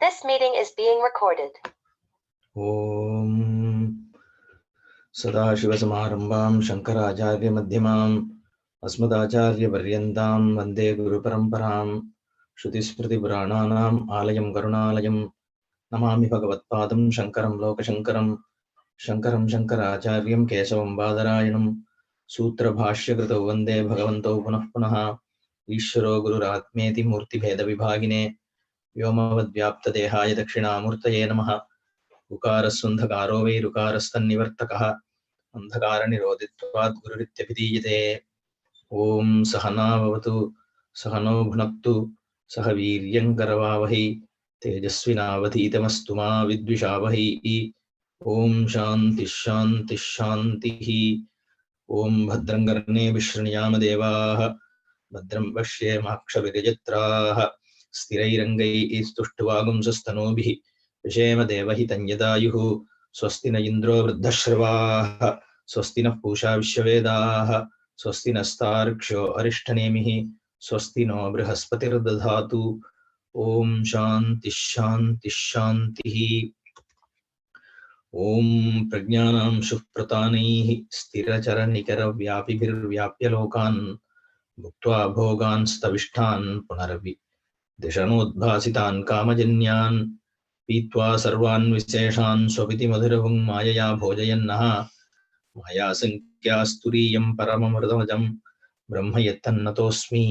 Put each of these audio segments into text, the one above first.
This meeting is being recorded. Om Sadashivasamarambam Shankaracharya Madhyamam Asmadacharya Paryantam Vande Guru Paramparam Shrutismriti Purananam Alayam Karunalayam Namami Bhagavatpadam Shankaram Lokashankaram Shankaram Shankaracharyam Kesavam Badarayanam Sutra Bhashyakritau Vande Bhagavantau Punah Punaha Ishvaro Gururatmeti Murti Bheda Vibhagine Vyomavadvyaptadehaya Dakshinamurtaye Namaha उकारस्वन्धकारो वै ऋकारस्तन्निवर्तकः अन्धकारनिरोधित्वात् गुरुरित्यभिधीयते। ॐ सहना भवतु सहनो भुनक्तु सह वीर्यङ्करवावहै तेजस्विनावधीतमस्तु मा विद्विषावहै। ॐ शान्तिः शान्तिः शान्तिः। ॐ भद्रं कर्णेभिः शृणुयाम देवाः भद्रं पश्येमाक्षभिर्यजत्राः स्थिरैरङ्गैः स्तुष्टुवागुंसस्तनूभिः विषेम देवहितं यदायुः। स्वस्ति न इन्द्रो वृद्धश्रवाः स्वस्ति नः पूषा विश्ववेदाः स्वस्ति नस्तार्क्ष्यो अरिष्ठनेमिः स्वस्ति नो बृहस्पतिर्दधातु। ॐ शान्तिः शान्तिः शान्तिः। ॐ प्रज्ञानां शुभप्रतानैः स्थिरचरनिकरव्यापिभिर्व्याप्य लोकान् भुक्त्वा भोगान् स्तविष्ठान् पुनरपि दिशनोद्भासितान् कामजन्यान् पीत्वा सर्वान् विशेषान् स्वपिति मधुरभुङ् मायया भोजयन्नः मायासङ्ख्यास्तुरीयं परममृतमजं ब्रह्म यत्तन्नतोऽस्मि।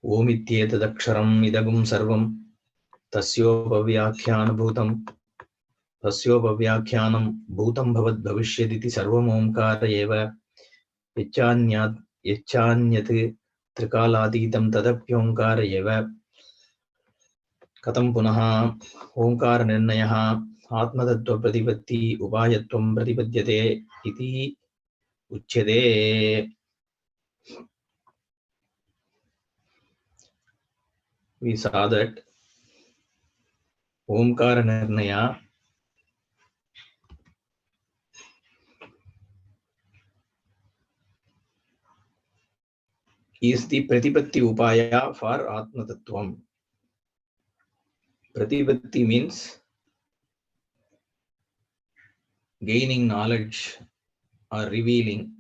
ओमित्येतदक्षरम् इदगुं सर्वं तस्योपव्याख्यानं भूतं भवद्भविष्यदिति सर्वमोङ्कार एव। यच्चान्यत् त्रिकालातीतं तदप्योङ्कार एव। कथं पुनः ओङ्कारनिर्णयः आत्मतत्त्वप्रतिपत्ति उपायत्वं प्रतिपद्यते इति उच्यते। We saw that ओङ्कारनिर्णय is the pratipatti upaya for Atma Tattvam. Pratipatti means gaining knowledge or revealing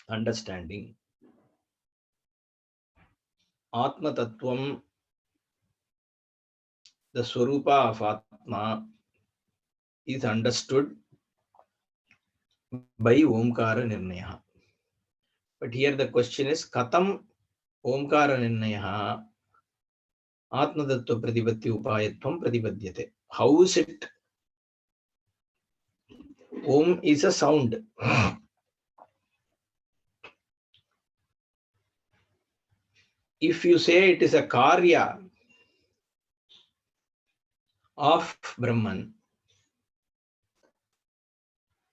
understanding. Atma Tattvam, the Swarupa of Atma, is understood by Omkara Nirnaya. But here the question is, Katam Omkara Nirnaya Atma Tattva Pratipatti Upayatvam Pratipadyate. How is it? Om is a sound. If you say it is a karya of Brahman,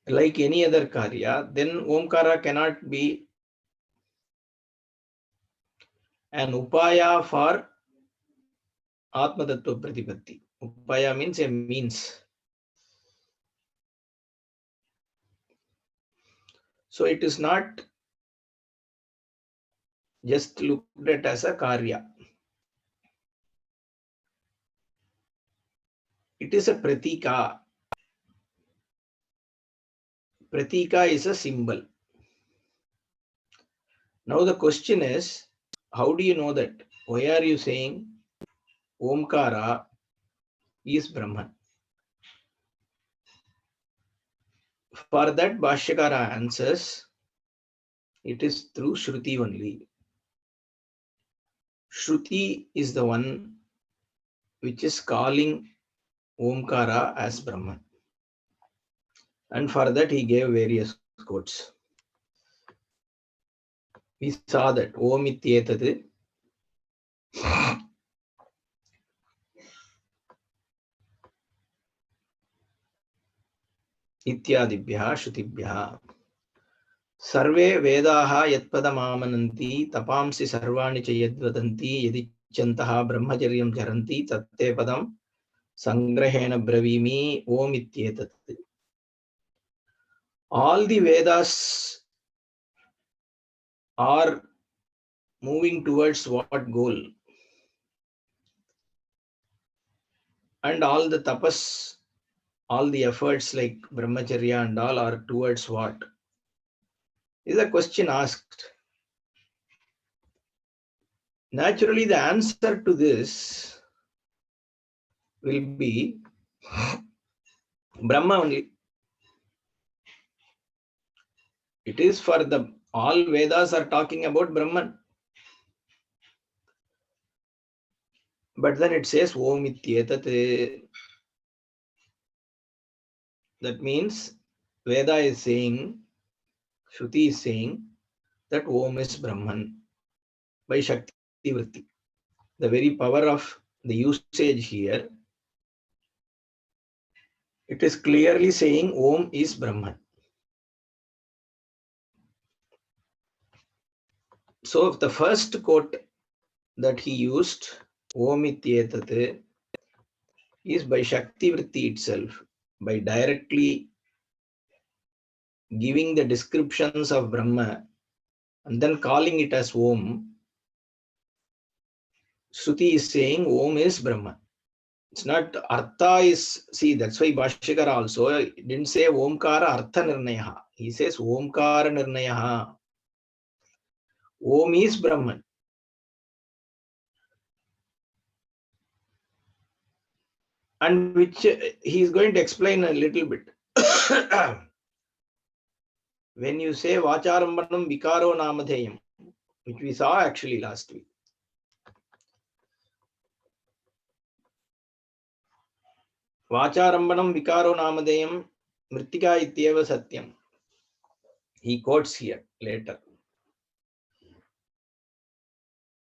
like any other karya, then Omkara cannot be an upaya for Atma Tattva Pratipatti. Upaya means a means. So it is not just looked at as a karya. It is a pratika. Pratika is a symbol. Now the question is, how do you know that? Why are you saying Omkara is Brahman? For that Bhashyakara answers, it is through Shruti only. Shruti is the one which is calling Omkara as Brahman. And for that he gave various quotes. We saw that Om Ityetad Ityadibhya Shrutibhya Sarve Vedaha Yatpadamamananti Tapamsi Sarvani Chayadvadanti Yadichantaha Brahmacharyam Charanti Tatte Padam Sangrahena Bravimi Om Ityetad. All the Vedas are moving towards what goal? And all the tapas, all the efforts like brahmacharya and all are towards what? Is a question asked. Naturally, the answer to this will be Brahma only. It is for the all Vedas are talking about Brahman. But then it says Om Ityetat. That means Veda is saying, Shruti is saying that Om is Brahman by Shakti Vritti. The very power of the usage here, it is clearly saying Om is Brahman. So the first quote that he used, Om Ityetat, is by Shakti Vritti itself, by directly giving the descriptions of Brahma and then calling it as Om. Shruti is saying Om is Brahman. It's not Artha is, see, that's why Bhashyakara also didn't say Omkara Artha Nirnayaha. He says Omkara Nirnayaha. Om is Brahman. And which he is going to explain a little bit. When you say Vacharambanam Vikaro Namadheyam, which we saw actually last week. Vacharambanam Vikaro Namadheyam Mritika Ityeva Satyam. He quotes here later.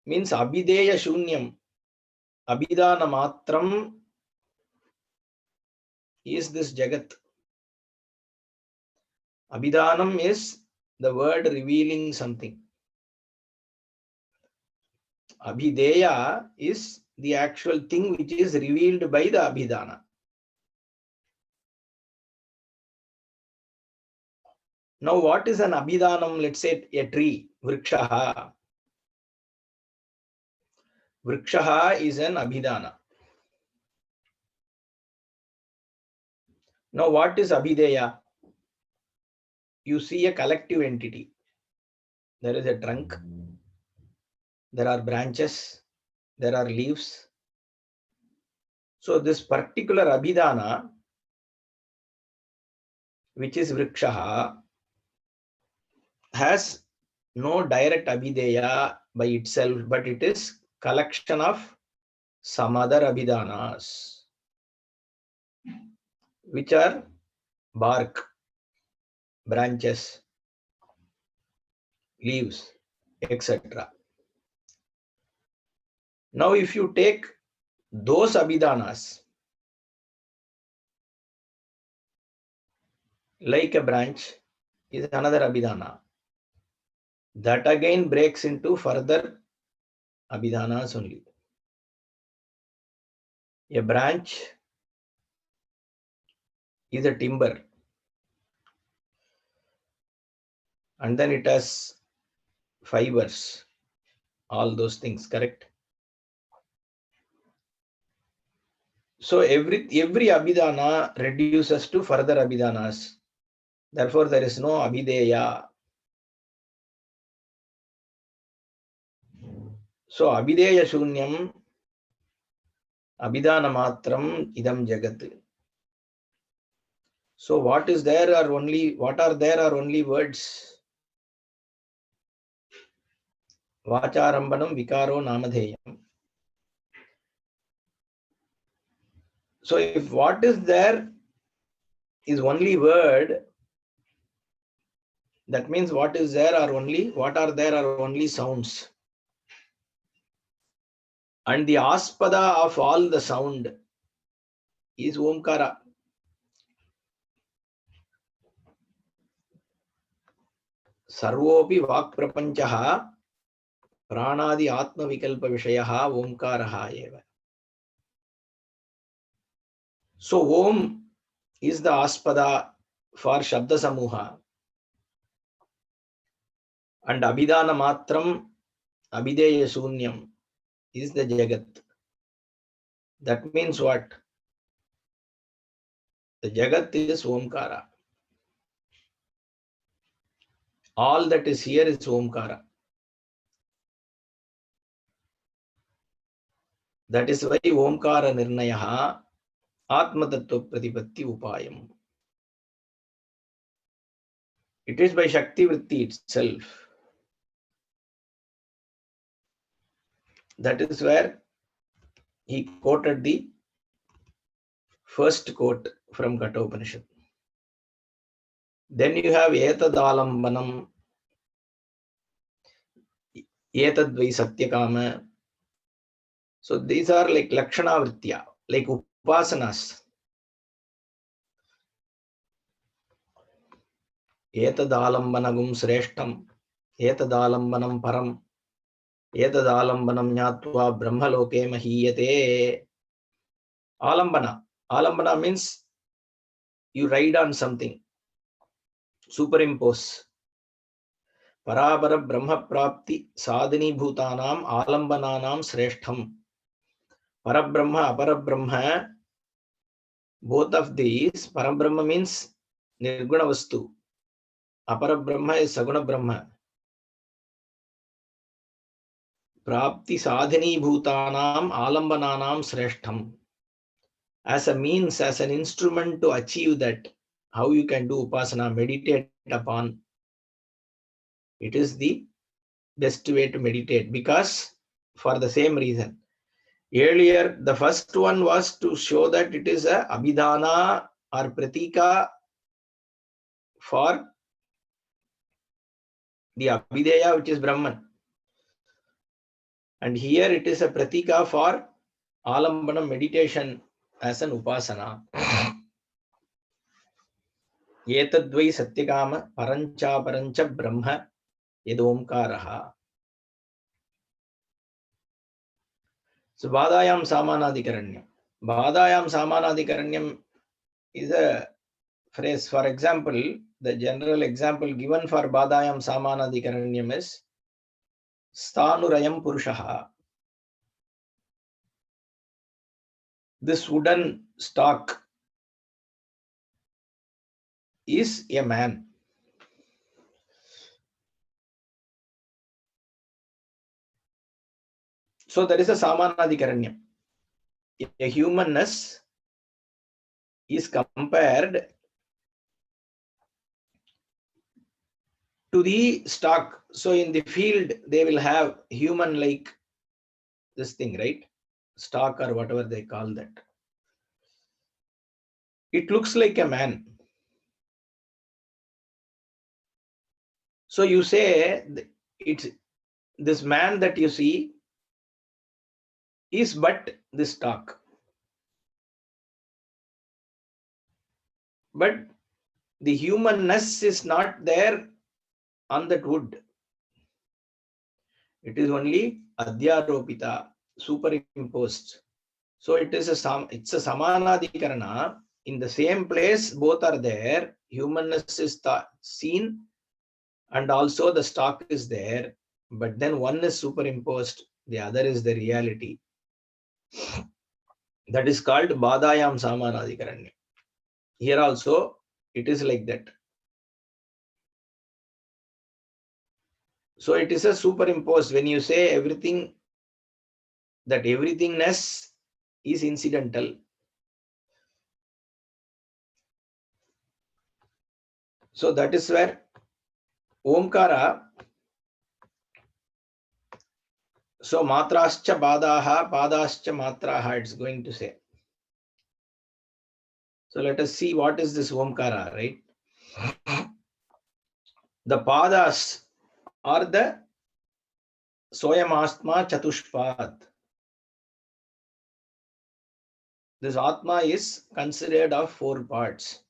Means Abhideya Shunyam. Abhidana Matram is this Jagat. Abhidanam is the word revealing something. Abhideya is the actual thing which is revealed by the Abhidana. Now, what is an Abhidanam? Let's say a tree, Vrikshaha. Vrikshaha is an Abhidana. Now, what is Abhideya? You see a collective entity. There is a trunk. There are branches. There are leaves. So, this particular Abhidana, which is Vrikshaha, has no direct Abhideya by itself, but it is collection of some other Abhidanas, which are bark, branches, leaves, etc. Now, if you take those Abhidanas, like a branch is another Abhidana, that again breaks into further Abhidanas only. A branch is a timber, and then it has fibers, all those things, correct? So every Abhidana reduces to further Abhidanas. Therefore, there is no Abhideya. So Abhideya Shunyam, Abhidana Matram Idam Jagat. So what is there are only words. Vacharambanam Vikaro Namadheyam. So if what is there is only word, that means what are there are only sounds. And the aspada of all the sound is Omkara. Sarvopi Vak Prapanchaha Pranadi Atma Vikalpa Vishayaha Omkaraha eva. So Om is the aspada for Shabda Samuha. And Abhidana Matram Abhideya Sunyam is the Jagat. That means what? The Jagat is Omkara. All that is here is Omkara. That is why Omkara Nirnayaha Atma Tattva Pratipatti Upayam. It is by Shakti Vritti itself. That is where he quoted the first quote from Katha Upanishad. Then you have Etadalambanam, Etadvai Satyakama. So these are like Lakshana Vritya, like Upasanas. Etadalambanagum Sreshtam, Etadalambanam Param, Etadalambanam Nyatva Brahmaloke Mahiyate. Alambana. Alambana means you ride on something, superimpose. Parabara Brahma Prapti Sadhini Bhutanam Alambananam Sreshtham. Parabrahma, Aparabrahma, both of these, Parabrahma means Nirguna Vastu. Aparabrahma is Saguna Brahma. Prapti Sadhini Bhutanam Alambananam Sreshtham. As a means, as an instrument to achieve that, how you can do Upasana, meditate upon. It is the best way to meditate, because for the same reason. Earlier, the first one was to show that it is a Abhidhana or Pratika for the Abhideya, which is Brahman. And here it is a Pratika for Alambana meditation as an Upasana. Etadvai Satyakama Parancha Parancha Brahma Yedomkaraha. So Badayam Samanadikaranyam. Badayam Samanadikaranyam is a phrase. For example, the general example given for Badayam Samanadikaranyam is Sthanurayam Purushaha. This wooden stock is a man. So there is a Samanadikaranyam. A humanness is compared to the stock. So in the field, they will have human like this thing, right? Stock or whatever they call that. It looks like a man. So you say it's this man that you see is but this stock. But the humanness is not there on that wood. It is only adhyaropita, superimposed. So it is it's a samanadikarana. In the same place, both are there. Humanness is seen, and also the stock is there. But then one is superimposed, the other is the reality. That is called Badayam Samanadikaranya. Here also, it is like that. So it is a superimposed. When you say everything, that everythingness is incidental. So that is where Omkara. So matrascha padaha, padascha matraha, it's going to say. So let us see what is this Omkara, right? The padas are the Soyamastma Chatushpad. This Atma is considered of 4 parts.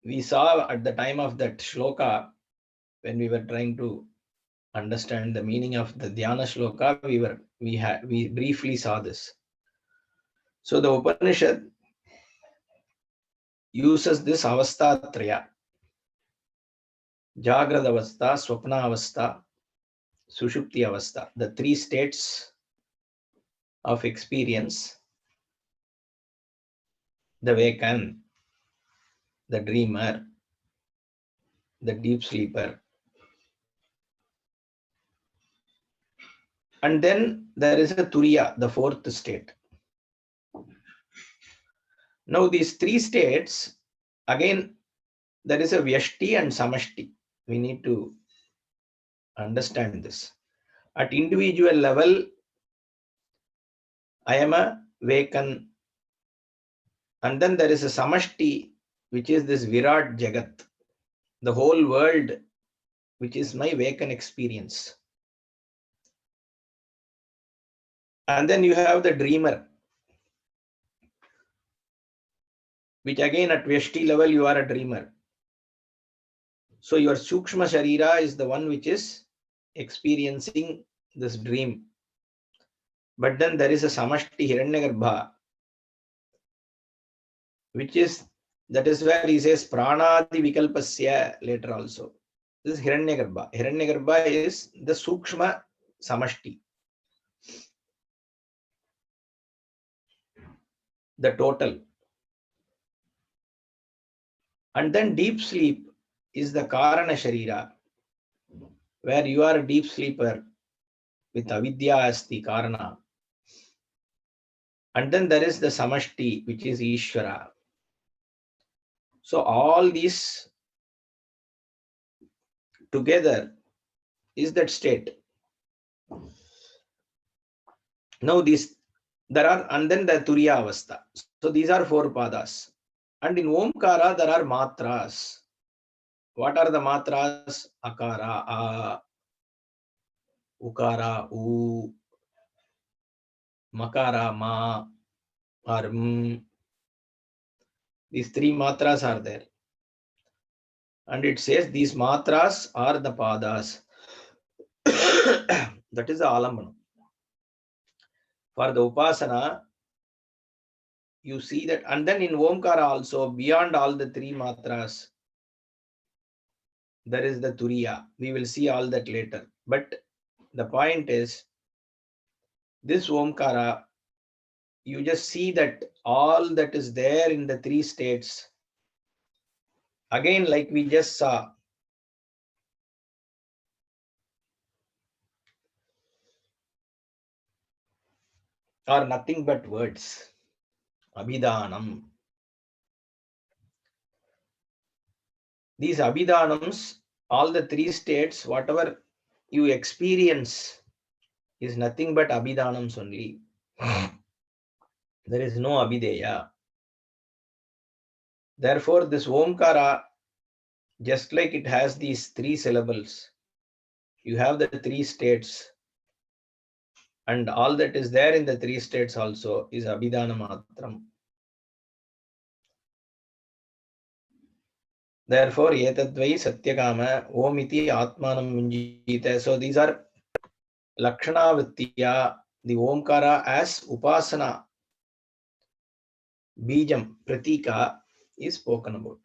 We saw at the time of that shloka, when we were trying to understand the meaning of the Dhyana shloka, we briefly saw this. So the Upanishad uses this Avasthatraya. Jagrada avastha, Swapna avastha, Sushupti avastha. The three states of experience: the waken, the dreamer, the deep sleeper. And then there is a Turiya, the fourth state. Now these three states, again, there is a Vyashti and Samashti. We need to understand this. At individual level, I am a Vakan. And then there is a Samashti, which is this Virat Jagat, the whole world, which is my Vakan experience. And then you have the dreamer, which again at Vyashti level, you are a dreamer. So your Sukshma Sharira is the one which is experiencing this dream. But then there is a Samashti Hiranyagarbha, that is where he says Pranadi Vikalpasya later also. This is Hiranyagarbha. Hiranyagarbha is the Sukshma Samashti, the total. And then deep sleep is the Karana Sharira, where you are a deep sleeper with Avidya as the Karana. And then there is the Samashti, which is Ishvara. So all these together is that state. Now and then the Turiya Avastha. So these are four padas. And in Omkara, there are matras. What are the matras? Akara, A, Ukara, U, Makara, Ma, or These three matras are there. And it says these matras are the padas. That is the alambana. For the upasana, you see that, and then in Omkara also, beyond all the three matras, there is the Turiya. We will see all that later. But the point is, this Omkara, you just see that all that is there in the three states, again, like we just saw, are nothing but words. Abhidanam. These Abhidanams, all the three states, whatever you experience, is nothing but Abhidanams only. There is no Abhideya. Therefore, this Omkara, just like it has these three syllables, you have the three states, and all that is there in the three states also is Abhidana Matram. Therefore, Etadvai Satyakama Om iti Atmanam Munjita. So these are Lakshana Vittiya, the Omkara as Upasana, Bijam, Pratika is spoken about.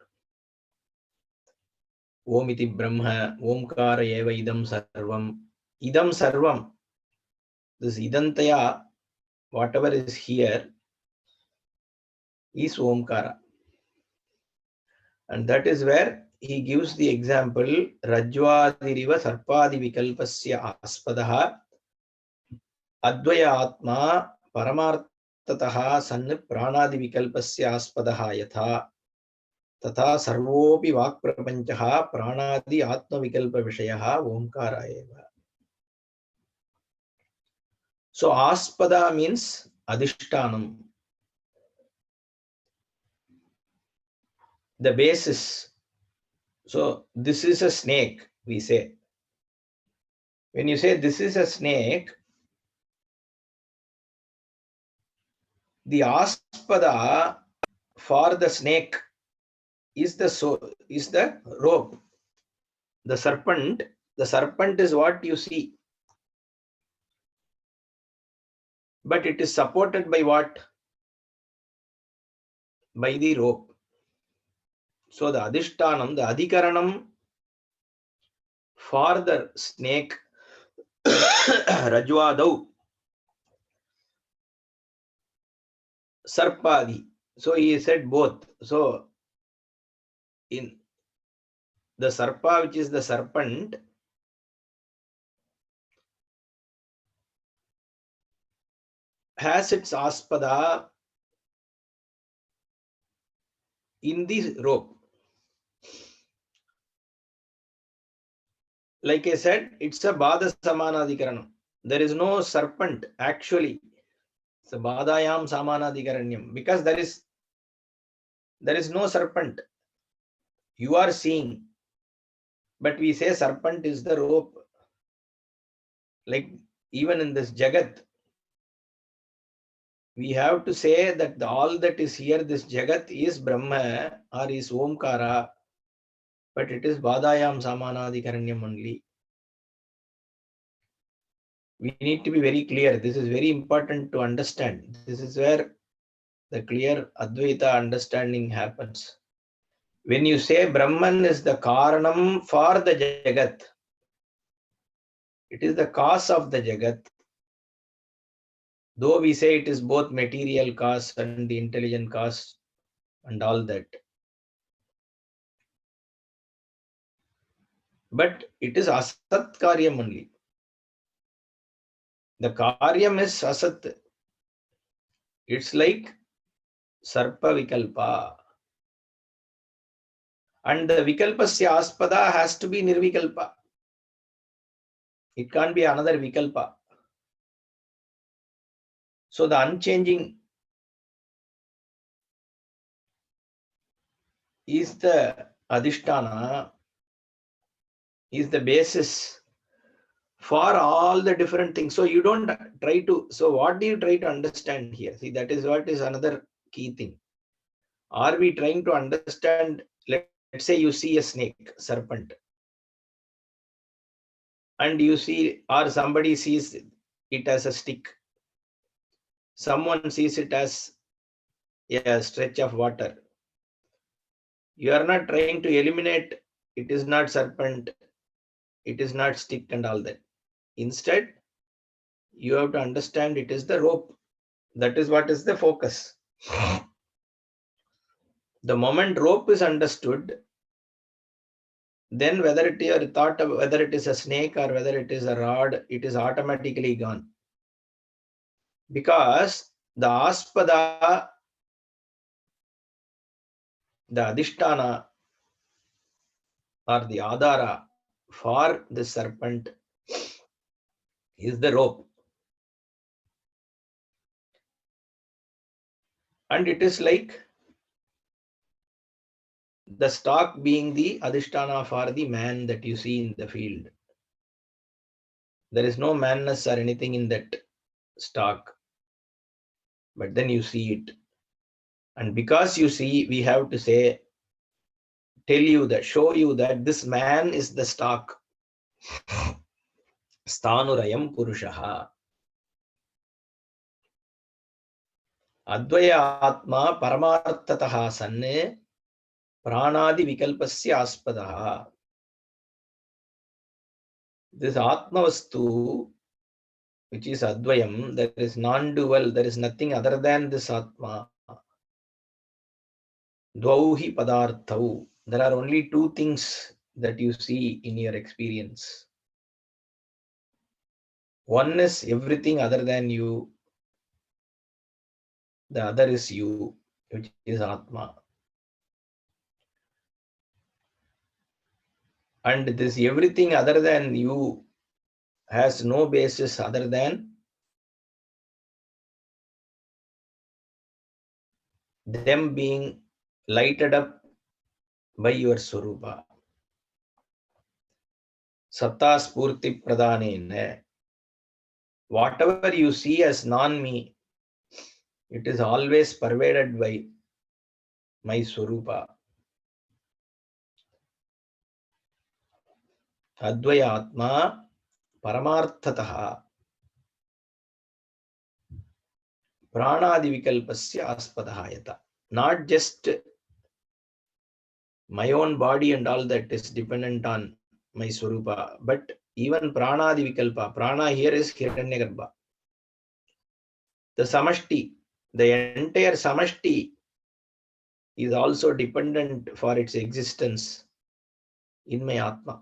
Om iti Brahma, Omkara eva idam sarvam. Idam sarvam. This idantaya, whatever is here, is Omkara. And that is where he gives the example Rajvadiriva Sarpadi Vikalpasya Aspadaha Advaya Atma Paramartataha San Pranadi Vikalpasya Aspadaha Yatha Tata Sarvopi Vakprapanchaha Pranadi Atma Vikalpa Vishayaha Omkara Eva. So Aspada means Adishtanam, the basis. So this is a snake, we say. When you say this is a snake, the aspada for the snake is the rope. The serpent is what you see. But it is supported by what? By the rope. So the adhishtanam, the adhikaranam For the snake, Rajwadau, Sarpadi. So he said both. So in the Sarpa, which is the serpent, has its aspada in the rope. Like I said, it's a Bada Samanadikaranam. There is no serpent actually. It's a Badayam Samanadikaranyam, because there is no serpent. You are seeing, but we say serpent is the rope. Like even in this Jagat, we have to say that all that is here, this Jagat is Brahma or is Omkara, but it is Badayam Samanadikaranyam only. We need to be very clear. This is very important to understand. This is where the clear Advaita understanding happens. When you say Brahman is the Karanam for the Jagat, it is the cause of the Jagat. Though we say it is both material cause and the intelligent cause and all that. But it is Asat Karyam only. The Karyam is Asat. It's like Sarpa Vikalpa. And the Vikalpasya Aspada has to be Nirvikalpa. It can't be another Vikalpa. So the unchanging is the Adhisthana, is the basis for all the different things. So you don't try to, so what do you try to understand here? See, that is what is another key thing. Are we trying to understand, let's say you see a snake, serpent, and you see, or somebody sees it as a stick. Someone sees it as a stretch of water. You are not trying to eliminate, it is not serpent, it is not stick and all that. Instead, you have to understand it is the rope. That is what is the focus. The moment rope is understood, then whether it is thought of whether it is a snake or whether it is a rod, it is automatically gone. Because the aspada, the adhisthana or the adara for the serpent is the rope. And it is like the stalk being the adhisthana for the man that you see in the field. There is no manness or anything in that stalk, but then you see it. And because you see, we have to say, tell you that, show you that this man is the stalk. Sthanurayam Purushaha. Advaya Atma Paramartataha Sanne Pranadi Vikalpasya Aspadaha. This Atma Vastu, which is Advayam, there is non-dual, there is nothing other than this Atma. Dvauhi Padarthau. There are only two things that you see in your experience. One is everything other than you. The other is you, which is Atma. And this everything other than you has no basis other than them being lighted up by your Swarupa. Satta Spurti Pradhanena. Whatever you see as non-me, it is always pervaded by my Swarupa. Advaya Atma Paramarthataha Pranadi Vikalpasya Aspadahayata. Not just my own body and all that is dependent on my Swarupa. But even Pranadi Vikalpa, Prana here is Hiranyagarbha. The Samashti, the entire Samashti is also dependent for its existence in my Atma.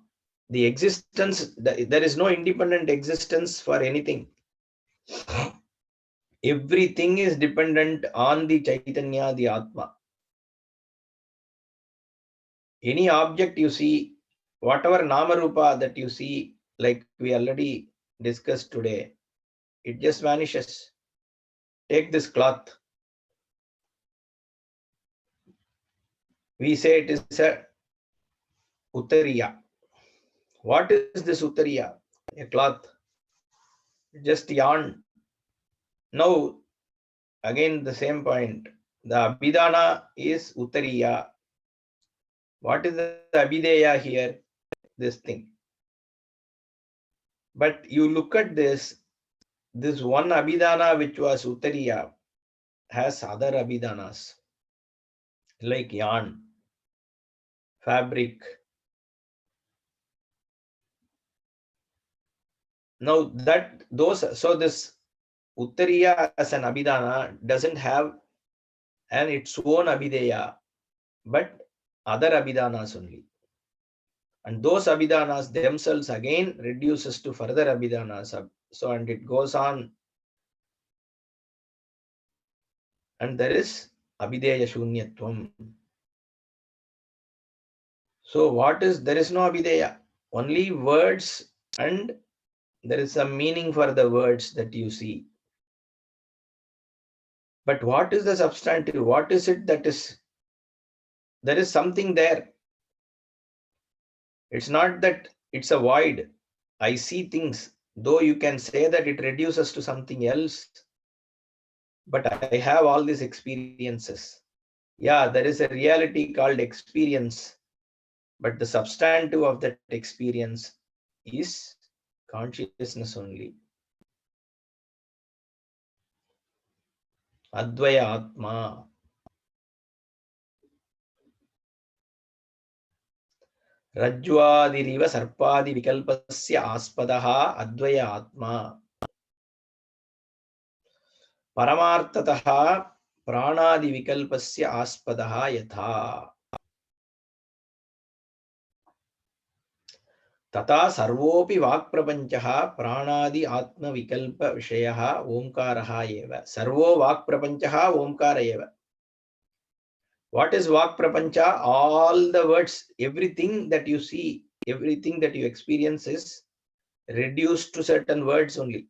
The existence, there is no independent existence for anything. Everything is dependent on the Chaitanya, the Atma. Any object you see, whatever Namarupa that you see, like we already discussed today, it just vanishes. Take this cloth. We say it is a Uttariya. What is this Uttariya? A cloth. Just yarn. Now, again the same point. The Abhidhana is Uttariya. What is the Abhideya here? This thing. But you look at this one Abhidhana which was Uttariya has other Abhidhanas like yarn, fabric. Now so this Uttariya as an Abhidhana doesn't have its own Abhideya, but other Abhidhanas only. And those Abhidhanas themselves again reduces to further Abhidhanas. So, and it goes on. And there is Abhideya Shunyatvam. So what is, there is no Abhideya, only words, and there is some meaning for the words that you see. But what is the substantive? What is it that is, there is something there. It's not that it's a void. I see things, though you can say that it reduces to something else. But I have all these experiences. Yeah, there is a reality called experience. But the substantive of that experience is consciousness only. Advaya Atma. Rajvadiriva Sarpadi Vikalpasya Aspadaha Advaya Atma. Paramartataha Pranadi Vikalpasya Aspadaha Yatha. Tata Sarvopi Vakprapanchaha Pranadi Atma Vikalpa Vishayaha Omkaraha Eva. Sarvo Vakprapanchaha Omkara Eva. What is Vak Prapancha? All the words, everything that you see, everything that you experience is reduced to certain words only.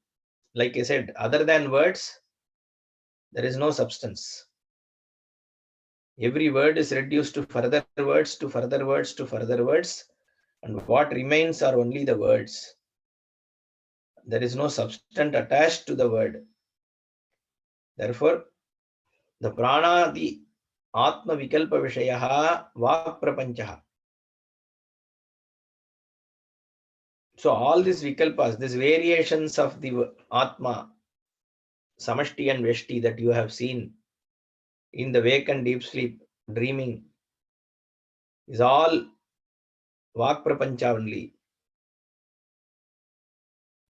Like I said, other than words, there is no substance. Every word is reduced to further words, to further words, to further words. And what remains are only the words. There is no substance attached to the word. Therefore, the prana, the Atma Vikalpa Vishayaha Vak Prapanchaha. So all these Vikalpas, these variations of the Atma, Samashti and Veshti that you have seen in the wake and deep sleep, dreaming, is all Vak Prapancha only.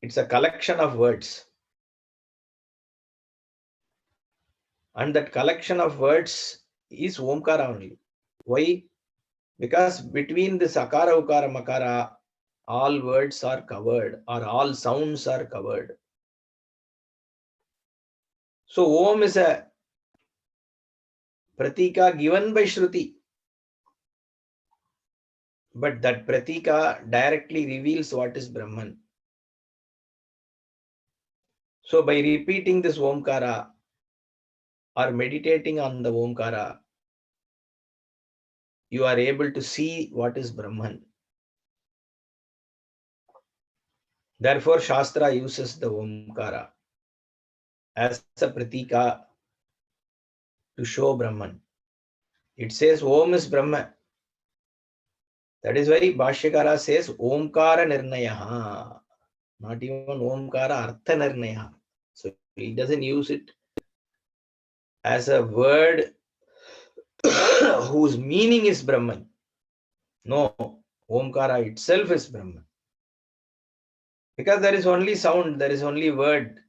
It's a collection of words. And that collection of words is Omkara only. Why? Because between this Akara, Ukara, Makara, all words are covered, or all sounds are covered. So Om is a pratika given by Shruti. But that pratika directly reveals what is Brahman. So by repeating this Omkara or meditating on the Omkara, you are able to see what is Brahman. Therefore, Shastra uses the Omkara as a pratika to show Brahman. It says Om is Brahma. That is why Bhashyakara says Omkara Nirnayaha, not even Omkara Artha Nirnayaha. So he doesn't use it as a word whose meaning is Brahman. No, Omkara itself is Brahman. Because there is only sound, there is only word,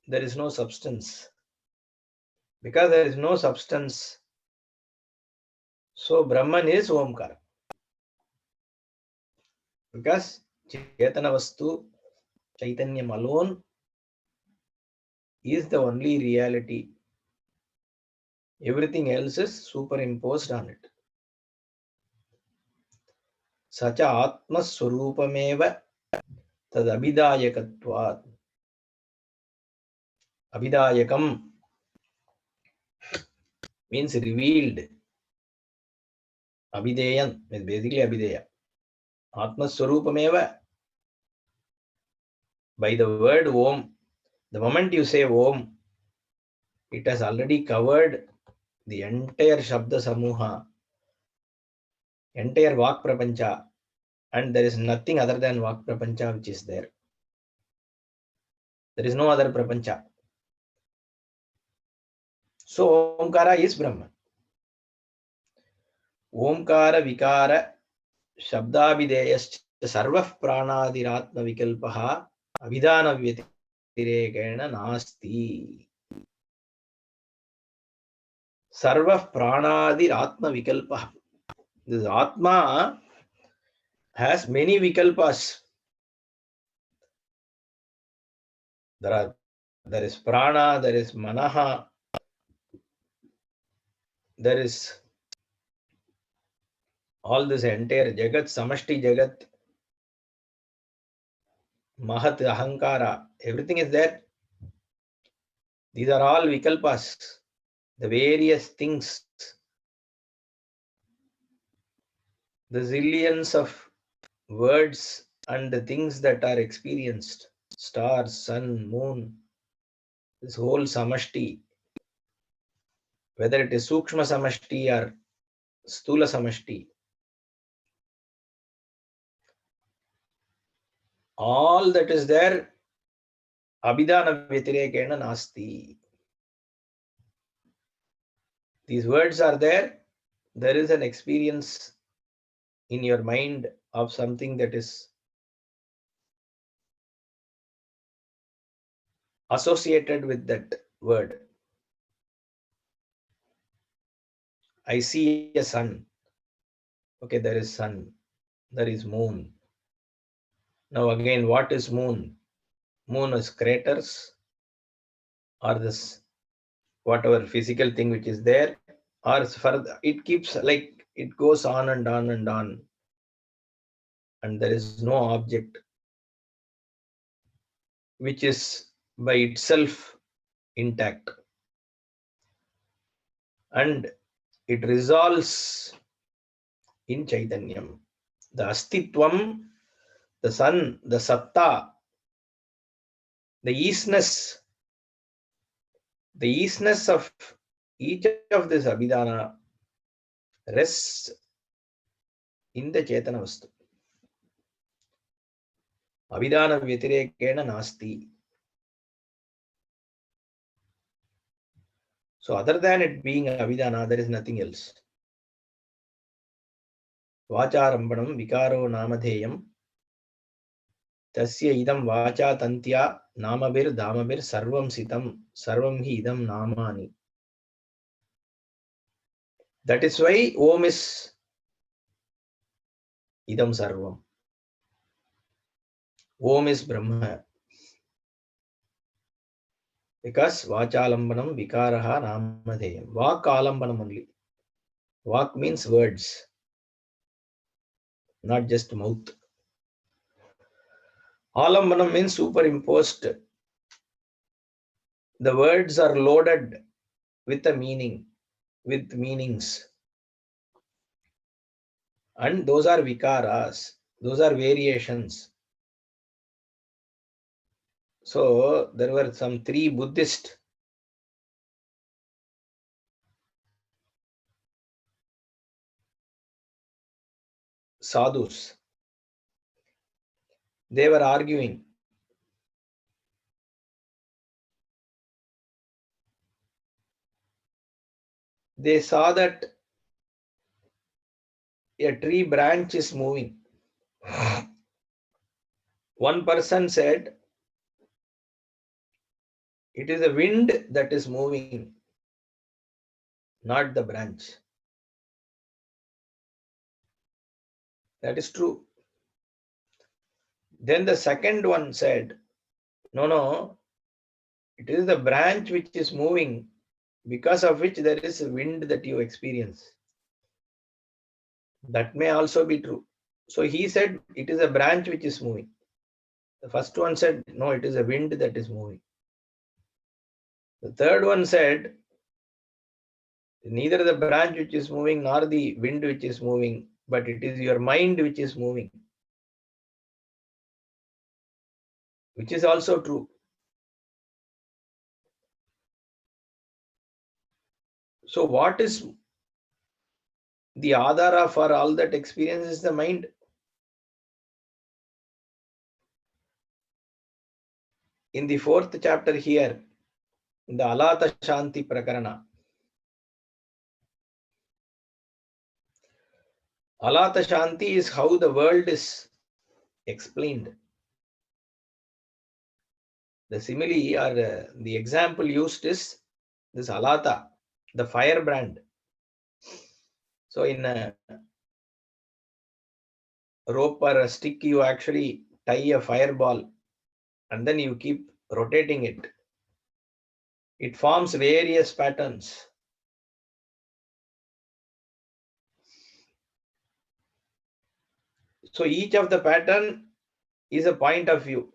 there is no substance. Because there is no substance, so Brahman is Omkara. Because Chetana Vastu, Chaitanyam alone is the only reality. Everything else is superimposed on it. Sacha Atma Swarupameva Tad Abhidayakatvat. Abhidayakam means revealed. Abhideyan is basically Abhideya. Atma Swarupameva. By the word Om, the moment you say Om, it has already covered the entire Shabda Samuha, entire Vak Prapancha, and there is nothing other than Vak Prapancha which is there. There is no other Prapancha. So Omkara is Brahman. Omkara Vikara Shabdabhideyascha Sarvah Pranadiratma Vikalpaha Abhidana Vyatirekena Nasti. Sarvah Pranadiratma Vikalpaha. This Atma has many Vikalpas. There is Prana, there is Manaha, there is all this entire Jagat, Samashti Jagat, Mahat, Ahankara, everything is there. These are all Vikalpas, the various things, the zillions of words and the things that are experienced, stars, sun, moon, this whole Samashti, whether it is Sukshma Samashti or Stula Samashti, all that is there, Abhidana Vyatirekena Nasti. These words are there. There is an experience in your mind of something that is associated with that word. I see a sun. Okay, there is sun. There is moon. Now again, what is moon? Moon is craters or this whatever physical thing which is there, or further it keeps like it goes on and on and on, and there is no object which is by itself intact, and it resolves in Chaitanyam. The Astitvam, the sun, the Satta, the easiness of each of this Abhidana rests in the Chetana Vastu. Abhidana Vyatirekena Nasti. So other than it being Abhidana, there is nothing else. Vacharambanam Vikaro Namadheyam Tasya idam Vacha Tantya Namabir Damabir Sarvam Sitam Sarvam Hi idam Namani. That is why Om is idam Sarvam. Om is Brahma. Because Vachalambanam Vikaraha Namadheyam. Vak Alambanam only. Vak means words, not just mouth. Alambanam means superimposed. The words are loaded with a meaning, with meanings. And those are vikaras. Those are variations. So there were some 3 Buddhist sadhus. They were arguing. They saw that a tree branch is moving. One person said, it is the wind that is moving, not the branch. That is true. Then the second one said, no, it is the branch which is moving, because of which there is a wind that you experience. That may also be true. So he said, it is a branch which is moving. The first one said, no, it is a wind that is moving. The third one said, neither the branch which is moving nor the wind which is moving, but it is your mind which is moving, which is also true. So what is the adhara for all that experience is the mind. In the 4th chapter here, in the Alata Shanti Prakarana, Alata Shanti is how the world is explained. The simile or the example used is this Alata, the firebrand. So in a rope or a stick, you actually tie a fireball and then you keep rotating it. It forms various patterns. So each of the pattern is a point of view.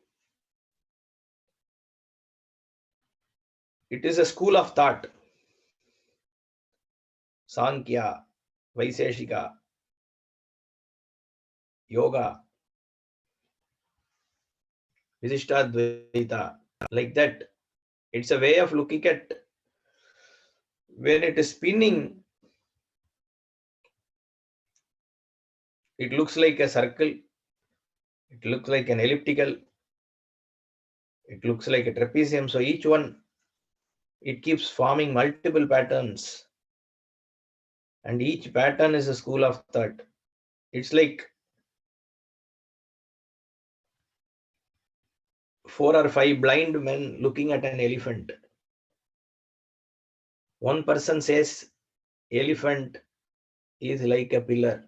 It is a school of thought. Sankhya, Vaiseshika, Yoga, Visishtadvaita, like that. It's a way of looking at when it is spinning, it looks like a circle, it looks like an elliptical, it looks like a trapezium. So each one, it keeps forming multiple patterns. And each pattern is a school of thought. It's like 4 or 5 blind men looking at an elephant. One person says elephant is like a pillar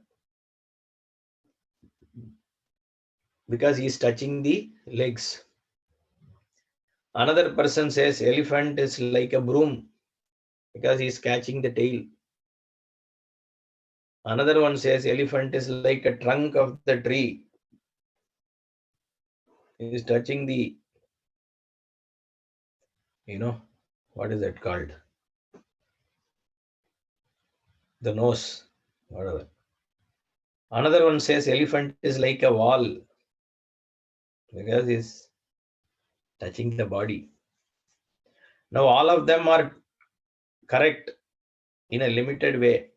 because he is touching the legs. Another person says elephant is like a broom because he is catching the tail. Another one says elephant is like a trunk of the tree. He is touching the, what is that called? The nose, whatever. Another one says elephant is like a wall because he is touching the body. Now all of them are correct in a limited way,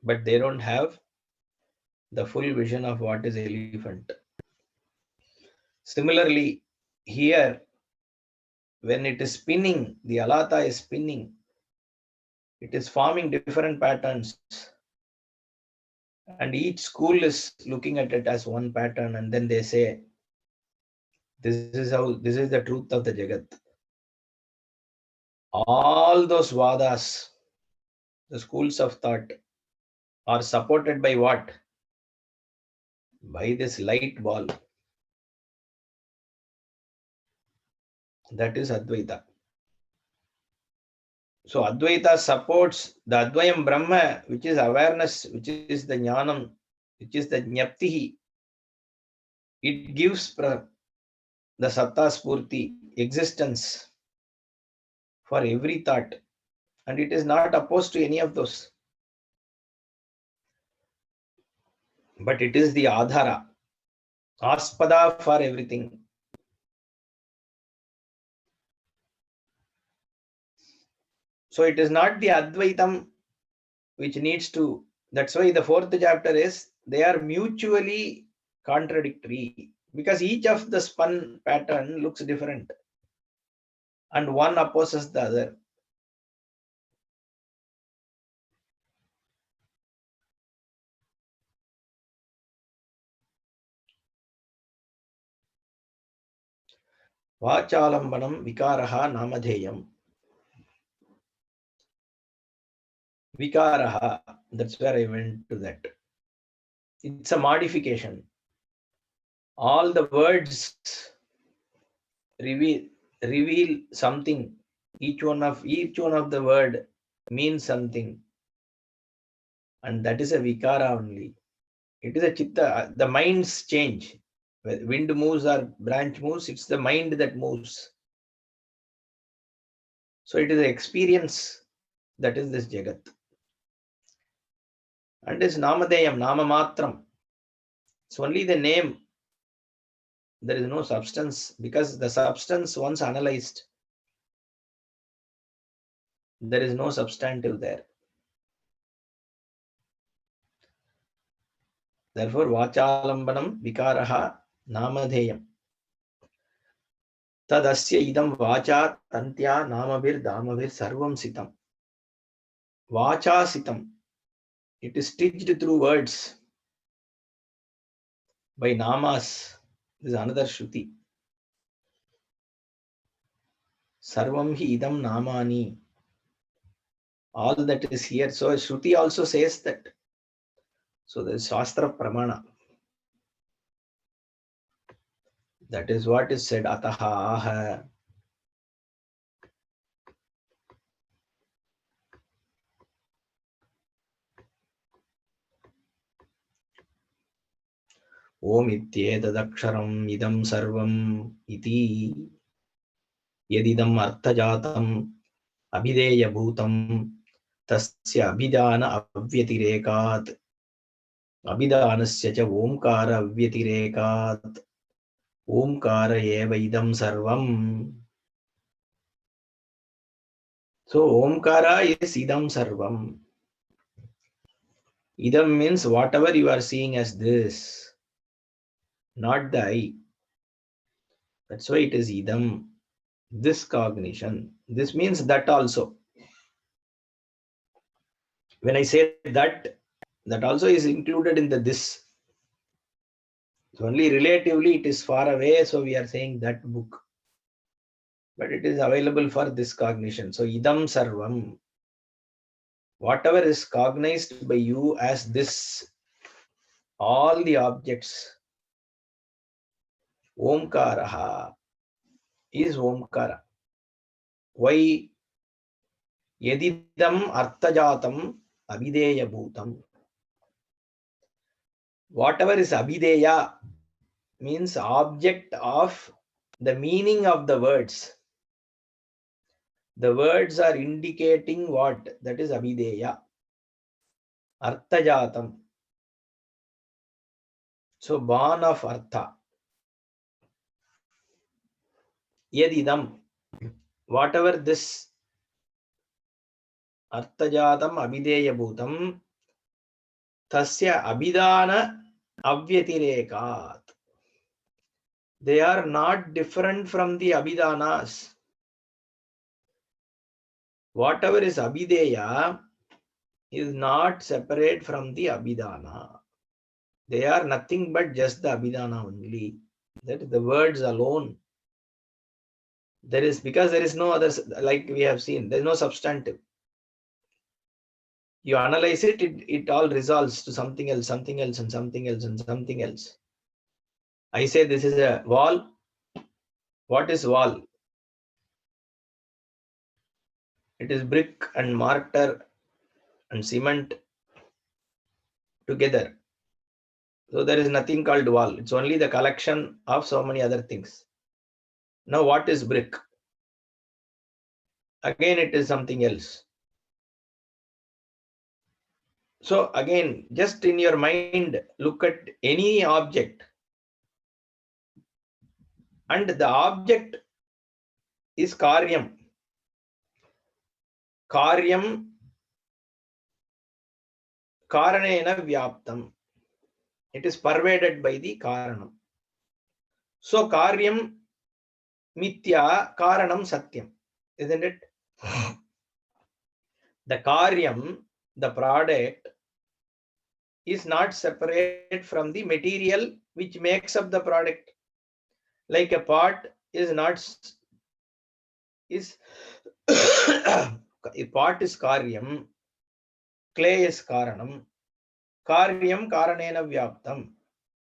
but they don't have the full vision of what is elephant. Similarly, here, when it is spinning, the alata is spinning, it is forming different patterns. And each school is looking at it as one pattern, and then they say, this is the truth of the Jagat. All those vadas, the schools of thought, are supported by what? By this light ball. That is Advaita. So Advaita supports the Advayam Brahma, which is awareness, which is the Jnanam, which is the Jnaptihi. It gives the Satta Spurti, existence for every thought. And it is not opposed to any of those. But it is the Adhara, Aspada for everything. So it is not the Advaitam which needs to, that's why the 4th chapter is, they are mutually contradictory because each of the spun pattern looks different and one opposes the other. Vachalambanam vikaraha namadheyam. Vikaraha, that's where I went to that. It's a modification. All the words reveal something. Each one of the word means something, and that is a vikara only. It is a chitta. The minds change. When wind moves or branch moves, it's the mind that moves. So it is an experience that is this Jagat. And is Namadeyam, Namamatram. It's only the name. There is no substance, because the substance once analyzed, there is no substantive there. Therefore, Vachalambanam Vikaraha Namadheyam. Tadasya idam vacha tantya namavir damavir sarvam sitam. Vacha sitam. It is stitched through words by namas. This is another Shruti. Sarvam hi idam namani. All that is here. So Shruti also says that. So there is Shastra Pramana. That is what is said. Ataha aha. Om ityetadaksharam idam sarvam iti. Yedidam arthajatam abhideya bhutam tasya abhidana avyatirekat. Abhidanasya cha omkara avyatirekat. Omkara eva idam sarvam. So omkara is idam sarvam. Idam means whatever you are seeing as this, not the I. That's why it is idam. This cognition. This means that also. When I say that, that also is included in the this. So only relatively it is far away, so we are saying that book. But it is available for this cognition. So idam sarvam. Whatever is cognized by you as this, all the objects, omkaraha is omkara. Why? Yedidam arthajatam abhideya bhutam. Whatever is abhideya means object of the meaning of the words. The words are indicating what? That is abhideya. Arthajatam. So born of artha. Yedidam. Whatever this arthajatam abhideya bhutam tasya abhidana avyatirekat. They are not different from the abhidanas. Whatever is abhideya is not separate from the abhidana. They are nothing but just the abhidana only. That is the words alone. There is, because there is no other, like we have seen, there is no substantive. You analyze it, it all resolves to something else, something else, and something else, and something else. I say this is a wall. What is wall? It is brick and mortar and cement together. So there is nothing called wall. It's only the collection of so many other things. Now what is brick? Again, it is something else. So again, just in your mind, look at any object. And the object is karyam. Karyam karanena vyaptam. It is pervaded by the karanam. So karyam mithya, karanam satyam. Isn't it? The karyam, the product, is not separate from the material which makes up the product. Like a pot is not is pot is karyam, clay is karanam. Karyam karanena vyaptam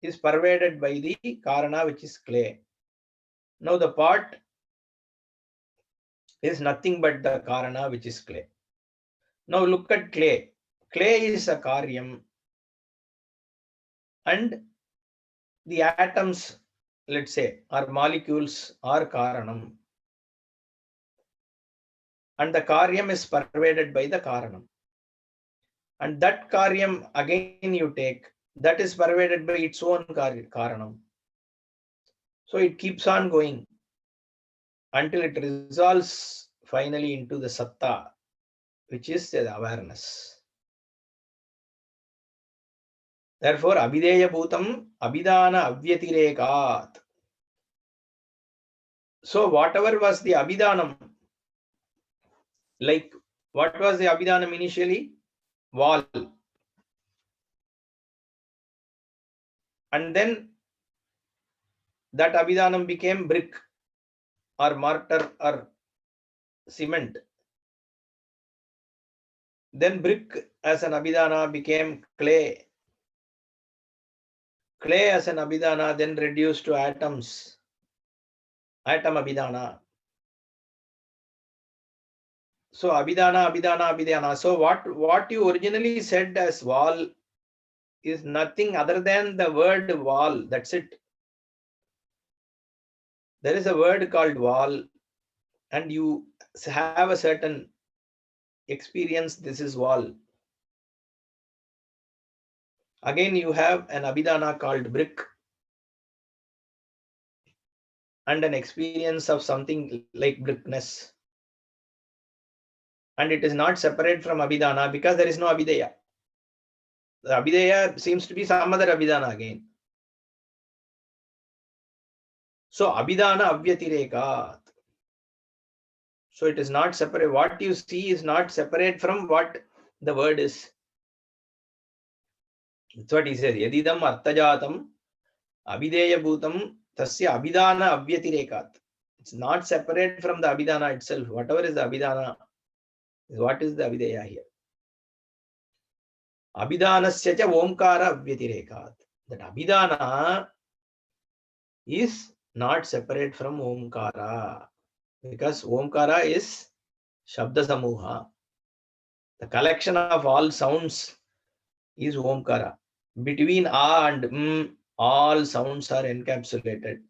is pervaded by the karana, which is clay. Now the pot is nothing but the karana, which is clay. Now look at clay. Clay is a karyam, and the atoms, let's say, or molecules are karanam, and the karyam is pervaded by the karanam. And that karyam again you take, that is pervaded by its own karanam. So it keeps on going until it resolves finally into the satta, which is the awareness. Therefore, abhideya bhutam abhidana avyatirekat. So whatever was the abhidanam, like what was the abhidanam initially? Wall. And then that abhidanam became brick or mortar or cement. Then brick as an abhidana became clay. Clay as an abhidana then reduced to atoms. Atom abhidana. So abhidana. So what you originally said as wall is nothing other than the word wall. That's it. There is a word called wall, and you have a certain experience. This is wall. Again, you have an abhidana called brick, and an experience of something like brickness. And it is not separate from abhidana because there is no abhideya. The abhideya seems to be some other abhidana again. So abhidana avyatirekat. So it is not separate. What you see is not separate from what the word is. That's what he says. Yadidam artajatam abhideya bhutam tasya abhidana avyatirekat. It's not separate from the abhidana itself. Whatever is the abhidana is what is the abhideya here. Abhidanasya cha omkara avyatirekat. That abhidana is not separate from omkara, because omkara is shabda samuha. The collection of all sounds is omkara. Between a and all sounds are encapsulated.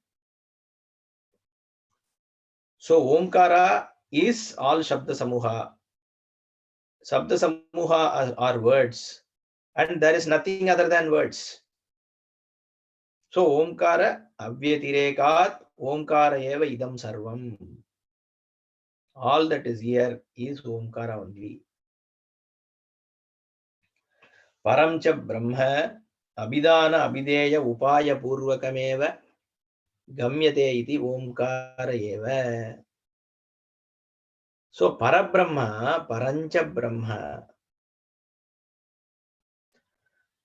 So omkara is all shabda samuha. Shabda samuha are words, and there is nothing other than words. So omkara avyatirekat omkara eva idam sarvam. All that is here is omkara only. Paramcha brahma abhidana abhideya upaya purvakameva gamyate iti omkara eva. So parabrahma, parancha brahma,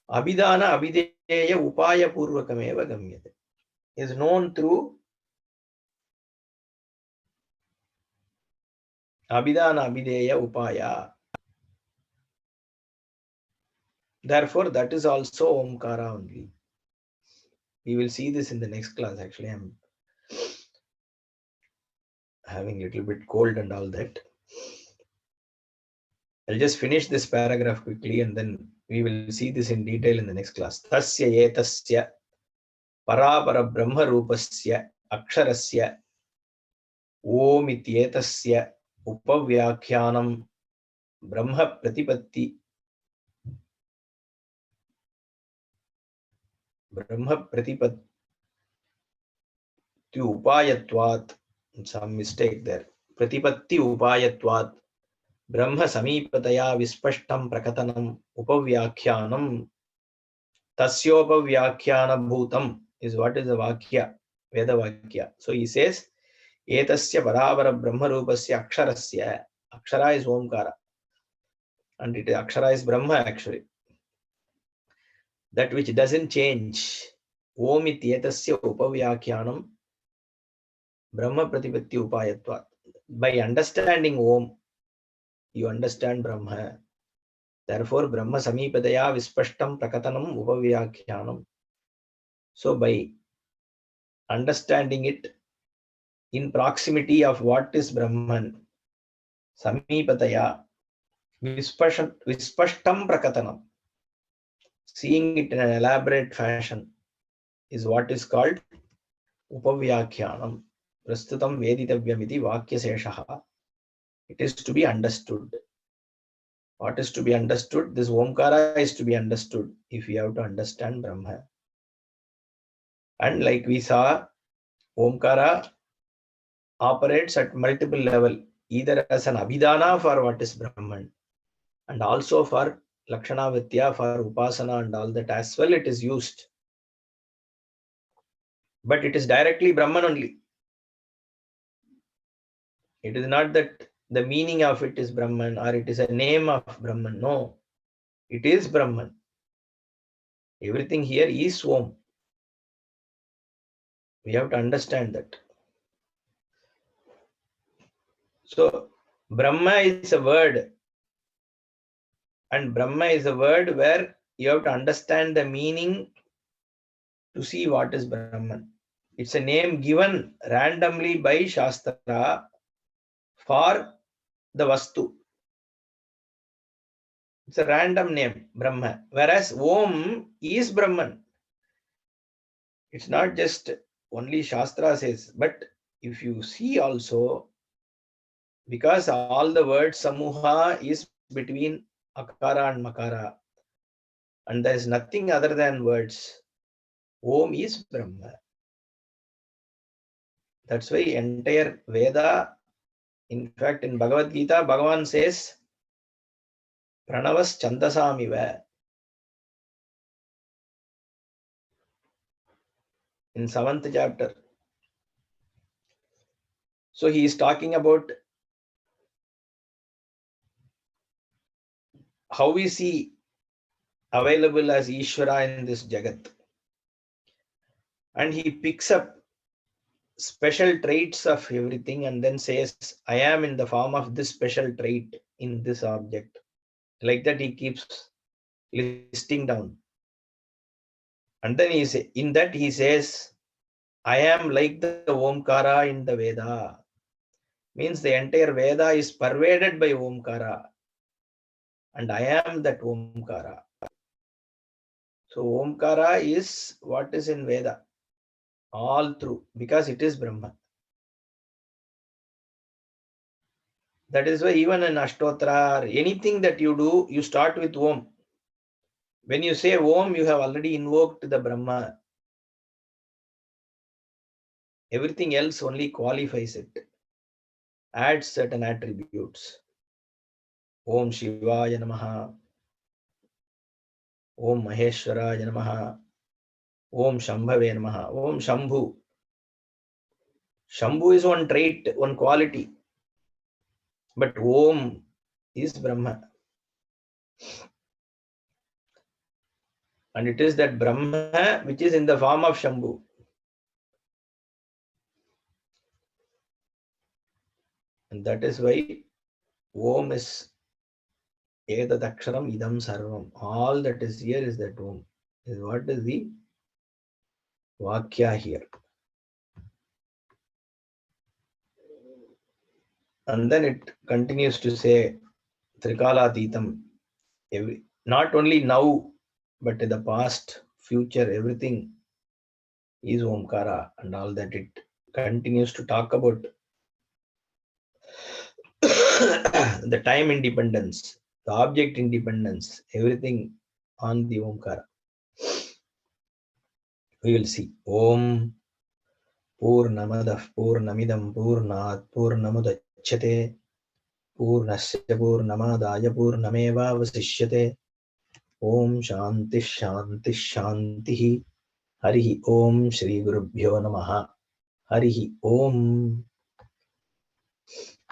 abhidana abhideya upaya purvakameva gamyate, is known through abhidana abhideya upaya. Therefore, that is also omkara only. We will see this in the next class. Actually, I'm having a little bit cold and all that. I'll just finish this paragraph quickly and then we will see this in detail in the next class. Tasya etasya parapara brahma rupasya aksharasya om ityetasya upavyakhyanam brahma pratipatti upayatvat. Some mistake there. Pratipatti upayatvat brahma samipataya vispashtam prakatanam upavyakhyanam tasyopavyakhyanam bhutam is what is the vakya, Veda vakya. So he says etasya paravara brahma rupasya aksharasya. Akshara is omkara, and it is akshara is brahma actually. That which doesn't change. Om ityetasya upavyakhyanam Brahma Pratipatti Upayatvat. By understanding Om, you understand Brahma. Therefore, Brahma Samipadaya Vispashtam Prakatanam Upavyakyanam. So, by understanding it in proximity of what is Brahman, Samipataya Vispashtam Prakatanam, seeing it in an elaborate fashion, is what is called Upavyakyanam. Prastutam Veditavyamiti Vakya Seshaha. It is to be understood. What is to be understood? This Omkara is to be understood if you have to understand Brahma. And like we saw, Omkara operates at multiple levels, either as an Abhidhana for what is Brahman, and also for Lakshana Vidya, for Upasana and all that as well it is used. But it is directly Brahman only. It is not that the meaning of it is Brahman or it is a name of Brahman. No, it is Brahman. Everything here is Om. We have to understand that. So, Brahma is a word, and Brahma is a word where you have to understand the meaning to see what is Brahman. It's a name given randomly by Shastra for the Vastu. It's a random name, Brahma. Whereas Om is Brahman. It's not just only Shastra says, but if you see also, because all the words Samuha is between Akara and Makara, and there is nothing other than words. Om is Brahma. That's why entire Veda, in fact, in Bhagavad Gita, Bhagavan says, Pranavas Chandasamiva. In 7th chapter. So he is talking about how we see available as Ishvara in this Jagat. And he picks up special traits of everything and then says, I am in the form of this special trait in this object. Like that he keeps listing down. And then in that he says, I am like the Omkara in the Veda. Means the entire Veda is pervaded by Omkara. And I am that Omkara. So Omkara is what is in Veda. All through, because it is Brahma. That is why even in Ashtotra or anything that you do, you start with Om. When you say Om, you have already invoked the Brahma. Everything else only qualifies it, adds certain attributes. Om Shivaya Namaha, Om Maheshwaraya Namaha, Om Shambhave Namaha, Om Shambhu. Shambhu is one trait, one quality. But Om is Brahma. And it is that Brahma which is in the form of Shambhu. And that is why Om is Edadaksharam Idam Sarvam. All that is here is that Om. Is what is the Vakya here. And then it continues to say Trikala Titam. Not only now, but in the past, future, everything is Omkara, and all that it continues to talk about. The time independence, the object independence, everything on the Omkara. We will see. Om Purnamadah Purnamidam Purnat Purnamudachyate Purnasya Purnamadaya Purnameva Vasishyate. Om Shanti Shanti Shanti. Harihi Om Shri Gurubhyo Namaha. Harihi Om.